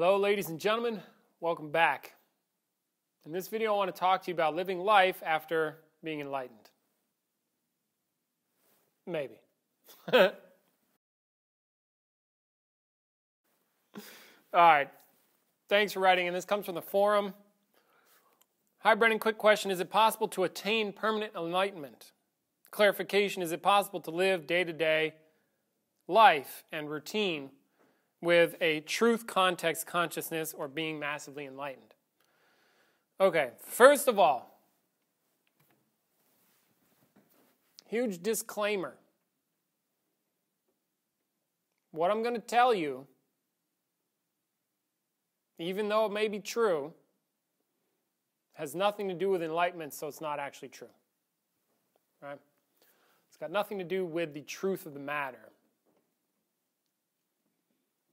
Hello, ladies and gentlemen. Welcome back. In this video, I want to talk to you about living life after being enlightened. Maybe. All right. Thanks for writing in. This comes from the forum. Hi, Brennan. Quick question. Is it possible to attain permanent enlightenment? Clarification. Is it possible to live day-to-day life and routine with a truth context consciousness or being massively enlightened? Okay, first of all, huge disclaimer. What I'm going to tell you, even though it may be true, has nothing to do with enlightenment, so it's not actually true. Right? It's got nothing to do with the truth of the matter.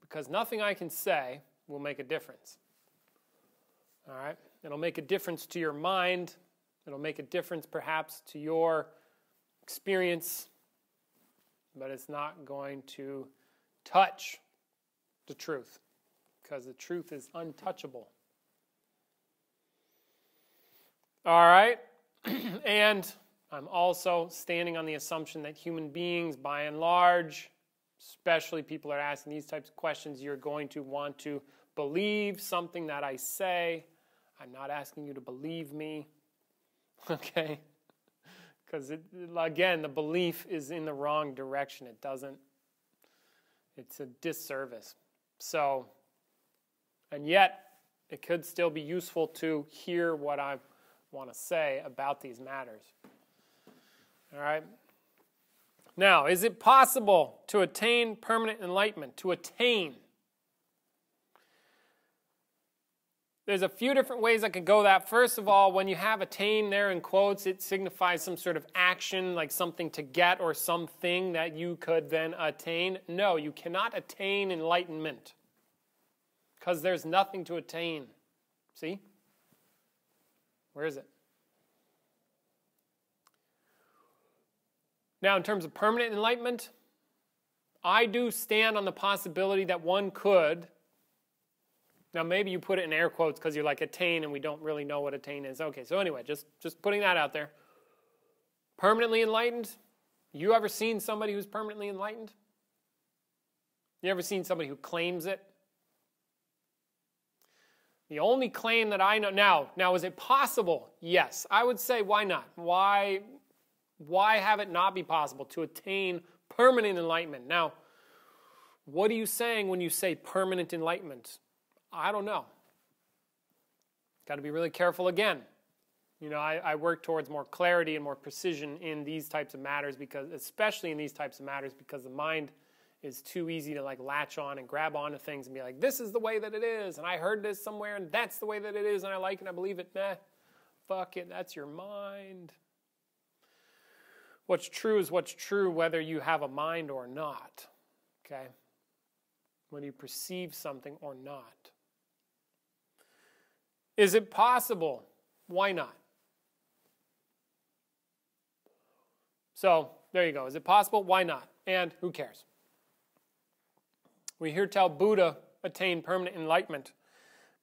Because nothing I can say will make a difference. All right? It'll make a difference to your mind. It'll make a difference perhaps to your experience. But it's not going to touch the truth. Because the truth is untouchable. All right? And I'm also standing on the assumption that human beings, by and large, especially people are asking these types of questions, you're going to want to believe something that I say. I'm not asking you to believe me, okay? Because, again, the belief is in the wrong direction. It's a disservice. So, and yet, it could still be useful to hear what I want to say about these matters. All right? Now, is it possible to attain permanent enlightenment? To attain. There's a few different ways I could go that. First of all, when you have attain there in quotes, it signifies some sort of action, like something to get or something that you could then attain. No, you cannot attain enlightenment because there's nothing to attain. See? Where is it? Now, in terms of permanent enlightenment, I do stand on the possibility that one could. Now, maybe you put it in air quotes because you're like attain and we don't really know what attain is. Okay, so anyway, just putting that out there. Permanently enlightened? You ever seen somebody who's permanently enlightened? You ever seen somebody who claims it? The only claim that I know... Now, is it possible? Yes. I would say, why not? Why have it not be possible to attain permanent enlightenment? Now, what are you saying when you say permanent enlightenment? I don't know. Got to be really careful again. You know, I work towards more clarity and more precision in these types of matters, because, especially in these types of matters, because the mind is too easy to like latch on and grab onto things and be like, this is the way that it is, and I heard this somewhere, and that's the way that it is, and I like it, and I believe it. Nah, fuck it, that's your mind. What's true is what's true whether you have a mind or not, okay? Whether you perceive something or not. Is it possible? Why not? So, there you go. Is it possible? Why not? And who cares? We hear tell Buddha attained permanent enlightenment.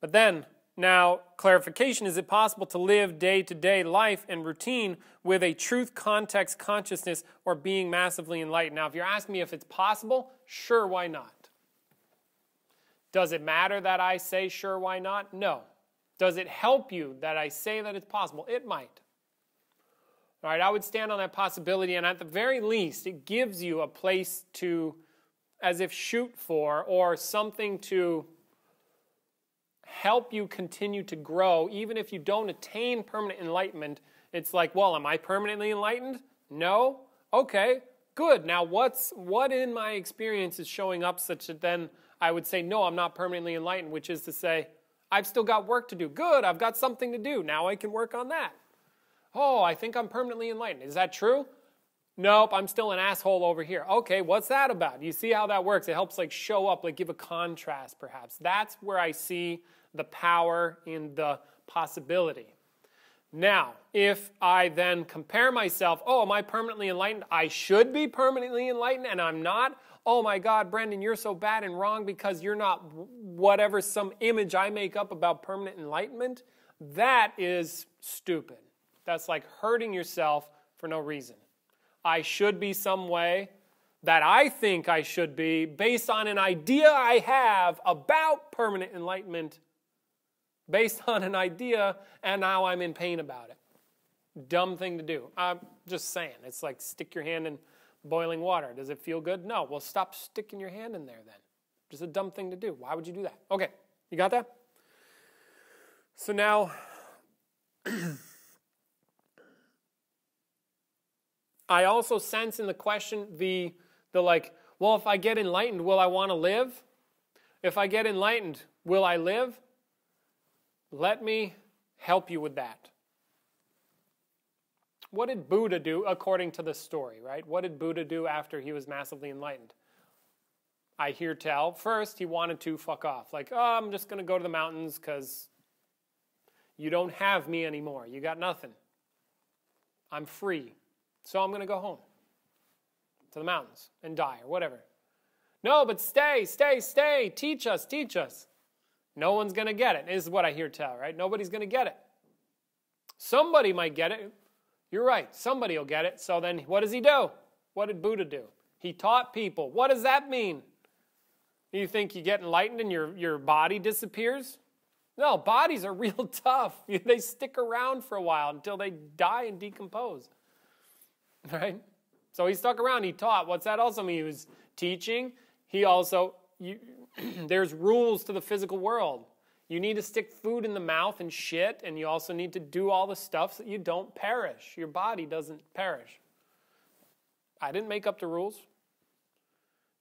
But then, now, clarification, is it possible to live day-to-day life and routine with a truth context consciousness or being massively enlightened? Now, if you're asking me if it's possible, sure, why not? Does it matter that I say sure, why not? No. Does it help you that I say that it's possible? It might. All right, I would stand on that possibility, and at the very least, it gives you a place to, as if shoot for, or something to help you continue to grow. Even if you don't attain permanent enlightenment, it's like, well, am I permanently enlightened? No? Okay, good. Now, what in my experience is showing up such that then I would say, no, I'm not permanently enlightened, which is to say, I've still got work to do. Good, I've got something to do. Now I can work on that. Oh, I think I'm permanently enlightened. Is that true? Nope, I'm still an asshole over here. Okay, what's that about? You see how that works? It helps like show up, like give a contrast perhaps. That's where I see the power in the possibility. Now, if I then compare myself, oh, am I permanently enlightened? I should be permanently enlightened, and I'm not. Oh my God, Brendan, you're so bad and wrong because you're not whatever, some image I make up about permanent enlightenment. That is stupid. That's like hurting yourself for no reason. I should be some way that I think I should be based on an idea I have about permanent enlightenment, based on an idea, and now I'm in pain about it. Dumb thing to do. I'm just saying. It's like stick your hand in boiling water. Does it feel good? No. Well, stop sticking your hand in there then. Just a dumb thing to do. Why would you do that? Okay, you got that? So now, I also sense in the question the like, well, if I get enlightened, will I want to live? If I get enlightened, will I live? Let me help you with that. What did Buddha do according to the story, right? What did Buddha do after he was massively enlightened? I hear tell. First, he wanted to fuck off. Like, oh, I'm just going to go to the mountains because you don't have me anymore. You got nothing. I'm free. So I'm going to go home to the mountains and die or whatever. No, but stay. Teach us. No one's going to get it. This is what I hear tell, right? Nobody's going to get it. Somebody might get it. You're right. Somebody will get it. So then what does he do? What did Buddha do? He taught people. What does that mean? You think you get enlightened and your body disappears? No, bodies are real tough. They stick around for a while until they die and decompose. Right? So he stuck around. He taught. What's that also mean? He was teaching. He also, there's rules to the physical world. You need to stick food in the mouth and shit, and you also need to do all the stuff so that you don't perish. Your body doesn't perish. I didn't make up the rules.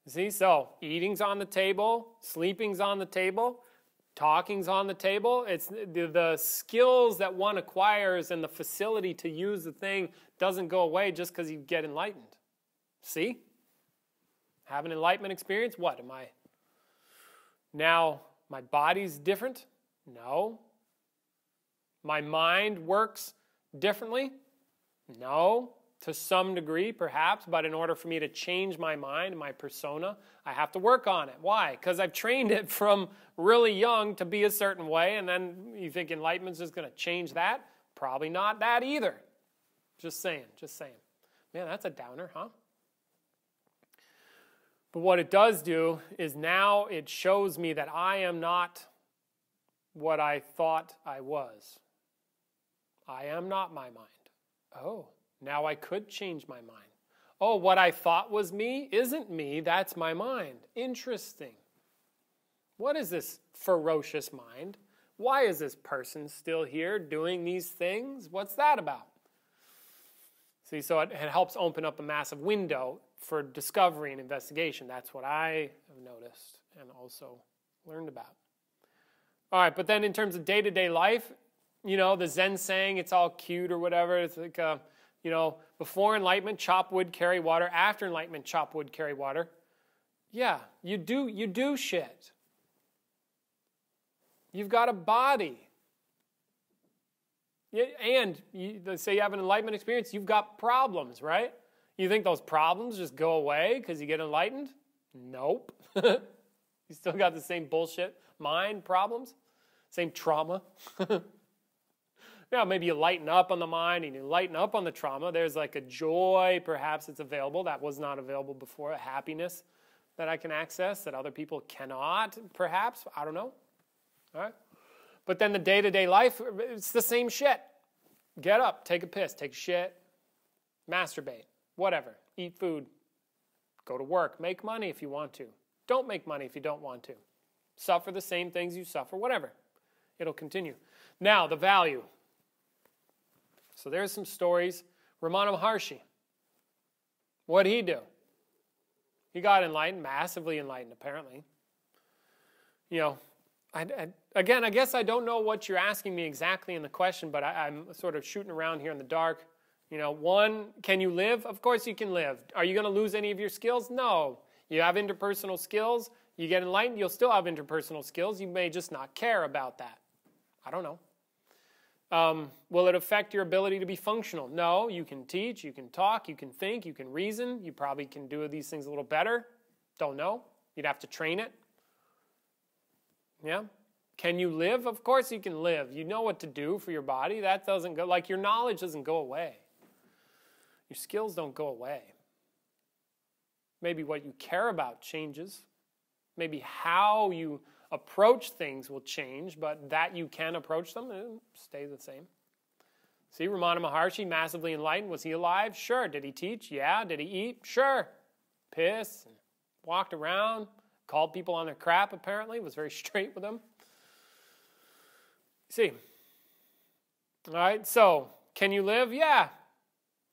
See, so eating's on the table, sleeping's on the table, talking's on the table. It's the skills that one acquires and the facility to use the thing doesn't go away just because you get enlightened. See? Have an enlightenment experience? What am I? Now, my body's different? No. My mind works differently? No. To some degree, perhaps, but in order for me to change my mind, my persona, I have to work on it. Why? Because I've trained it from really young to be a certain way, and then you think enlightenment's just going to change that? Probably not that either. Just saying. Man, that's a downer, huh? But what it does do is now it shows me that I am not what I thought I was. I am not my mind. Oh, now I could change my mind. Oh, what I thought was me isn't me, that's my mind. Interesting. What is this ferocious mind? Why is this person still here doing these things? What's that about? See, so it helps open up a massive window for discovery and investigation. That's what I have noticed and also learned about. All right, but then in terms of day-to-day life, the Zen saying, it's all cute or whatever. It's like, before enlightenment, chop wood, carry water. After enlightenment, chop wood, carry water. Yeah, you do shit. You've got a body. And say you have an enlightenment experience, you've got problems, right? You think those problems just go away because you get enlightened? Nope. You still got the same bullshit mind problems, same trauma. Yeah, maybe you lighten up on the mind and you lighten up on the trauma. There's like a joy, perhaps it's available, that was not available before, a happiness that I can access that other people cannot, perhaps. I don't know. All right? But then the day-to-day life, it's the same shit. Get up, take a piss, take a shit, masturbate, whatever, eat food, go to work, make money if you want to. Don't make money if you don't want to. Suffer the same things you suffer, whatever. It'll continue. Now, the value. So there's some stories. Ramana Maharshi. What did he do? He got enlightened, massively enlightened, apparently. Again, I guess I don't know what you're asking me exactly in the question, but I'm sort of shooting around here in the dark. One, can you live? Of course you can live. Are you going to lose any of your skills? No. You have interpersonal skills. You get enlightened, you'll still have interpersonal skills. You may just not care about that. I don't know. Will it affect your ability to be functional? No, you can teach, you can talk, you can think, you can reason. You probably can do these things a little better. Don't know. You'd have to train it. Yeah? Can you live? Of course you can live. You know what to do for your body. That doesn't go, like your knowledge doesn't go away. Your skills don't go away. Maybe what you care about changes. Maybe how you approach things will change, but that you can approach them, it stays the same. See, Ramana Maharshi, massively enlightened. Was he alive? Sure. Did he teach? Yeah. Did he eat? Sure. Piss, and walked around, called people on their crap, apparently. Was very straight with them. See. All right, so can you live? Yeah.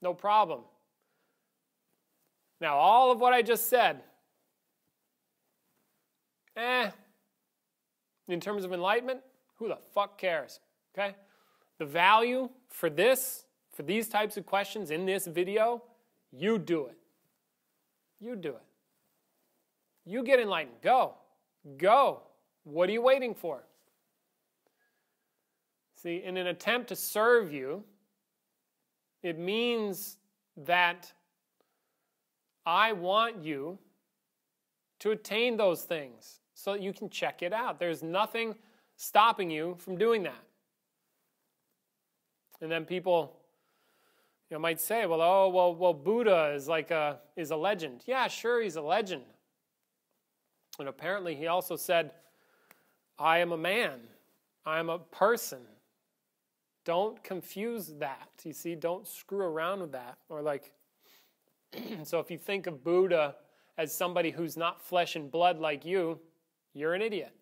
No problem. Now, all of what I just said, in terms of enlightenment, who the fuck cares? Okay? The value for this, for these types of questions in this video, you do it. You do it. You get enlightened. Go. Go. What are you waiting for? See, in an attempt to serve you, it means that I want you to attain those things so that you can check it out. There's nothing stopping you from doing that. And then people, might say, well, Buddha is is a legend. Yeah, sure, he's a legend. And apparently he also said, I am a man. I am a person. Don't confuse that. You see, don't screw around with that. Or so if you think of Buddha as somebody who's not flesh and blood like you, you're an idiot.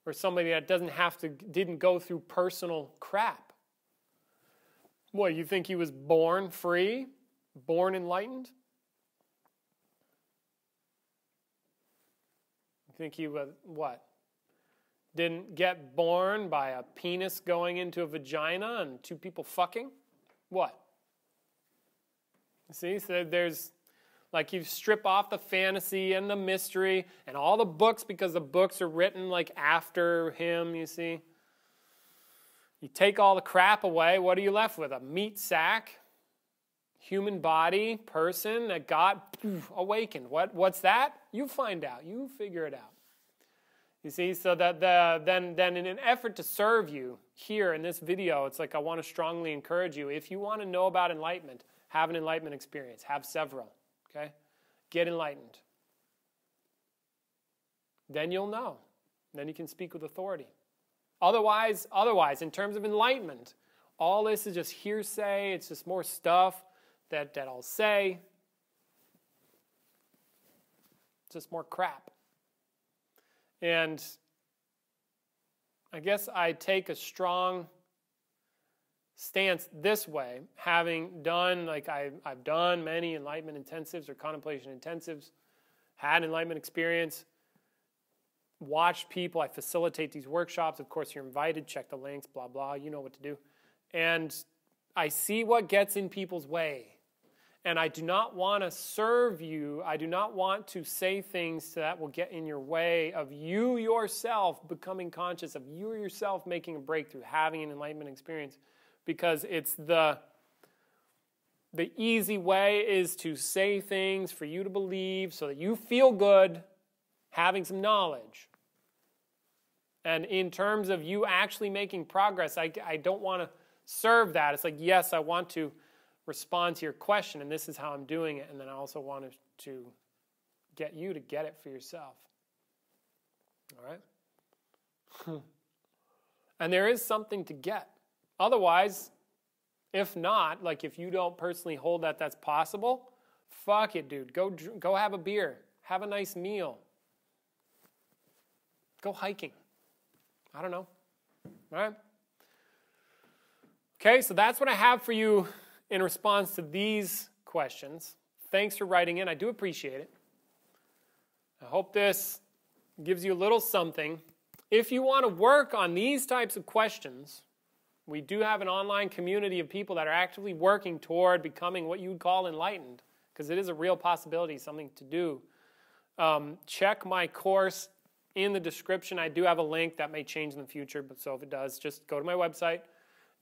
Or somebody that didn't go through personal crap. What, you think he was born free? Born enlightened? You think he was, didn't get born by a penis going into a vagina and two people fucking? What? See, so there's, you strip off the fantasy and the mystery and all the books because the books are written after him, you see. You take all the crap away, what are you left with? A meat sack, human body, person that got awakened. What's that? You find out. You figure it out. You see, so that then in an effort to serve you here in this video, it's I want to strongly encourage you. If you want to know about enlightenment, have an enlightenment experience. Have several. Okay? Get enlightened. Then you'll know. Then you can speak with authority. Otherwise, in terms of enlightenment, all this is just hearsay. It's just more stuff that I'll say. It's just more crap. And I guess I take a strong stance this way, having done, I've done many enlightenment intensives or contemplation intensives, had enlightenment experience, watched people, I facilitate these workshops, of course you're invited, check the links, blah, blah, you know what to do. And I see what gets in people's way. And I do not want to serve you. I do not want to say things that will get in your way of you yourself becoming conscious, of you yourself making a breakthrough, having an enlightenment experience. Because it's the easy way is to say things for you to believe so that you feel good having some knowledge. And in terms of you actually making progress, I don't want to serve that. It's yes, I want to respond to your question, and this is how I'm doing it, and then I also wanted to get you to get it for yourself. All right? And there is something to get. Otherwise, if not, if you don't personally hold that that's possible, fuck it, dude. Go have a beer. Have a nice meal. Go hiking. I don't know. All right? Okay, so that's what I have for you in response to these questions. Thanks for writing in. I do appreciate it. I hope this gives you a little something. If you want to work on these types of questions, we do have an online community of people that are actively working toward becoming what you would call enlightened, because it is a real possibility, something to do. Check my course, in the description. I do have a link that may change in the future, but so if it does, just go to my website.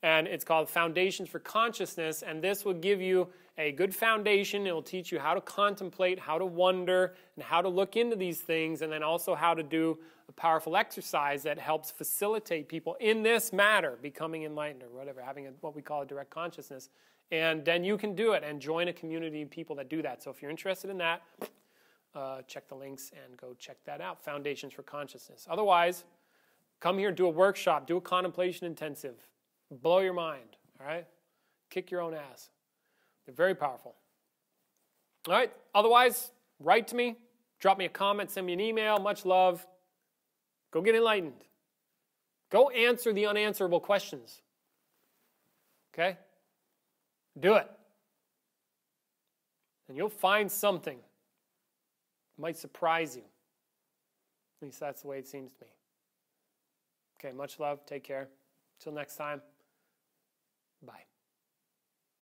And it's called Foundations for Consciousness, and this will give you a good foundation. It will teach you how to contemplate, how to wonder, and how to look into these things, and then also how to do a powerful exercise that helps facilitate people in this matter, becoming enlightened or whatever, having what we call a direct consciousness. And then you can do it and join a community of people that do that. So if you're interested in that, check the links and go check that out, Foundations for Consciousness. Otherwise, come here, do a workshop, do a contemplation intensive. Blow your mind, all right? Kick your own ass. They're very powerful. All right? Otherwise, write to me, drop me a comment, send me an email. Much love. Go get enlightened. Go answer the unanswerable questions. Okay? Do it. And you'll find something that might surprise you. At least that's the way it seems to me. Okay, much love. Take care. Till next time. Bye.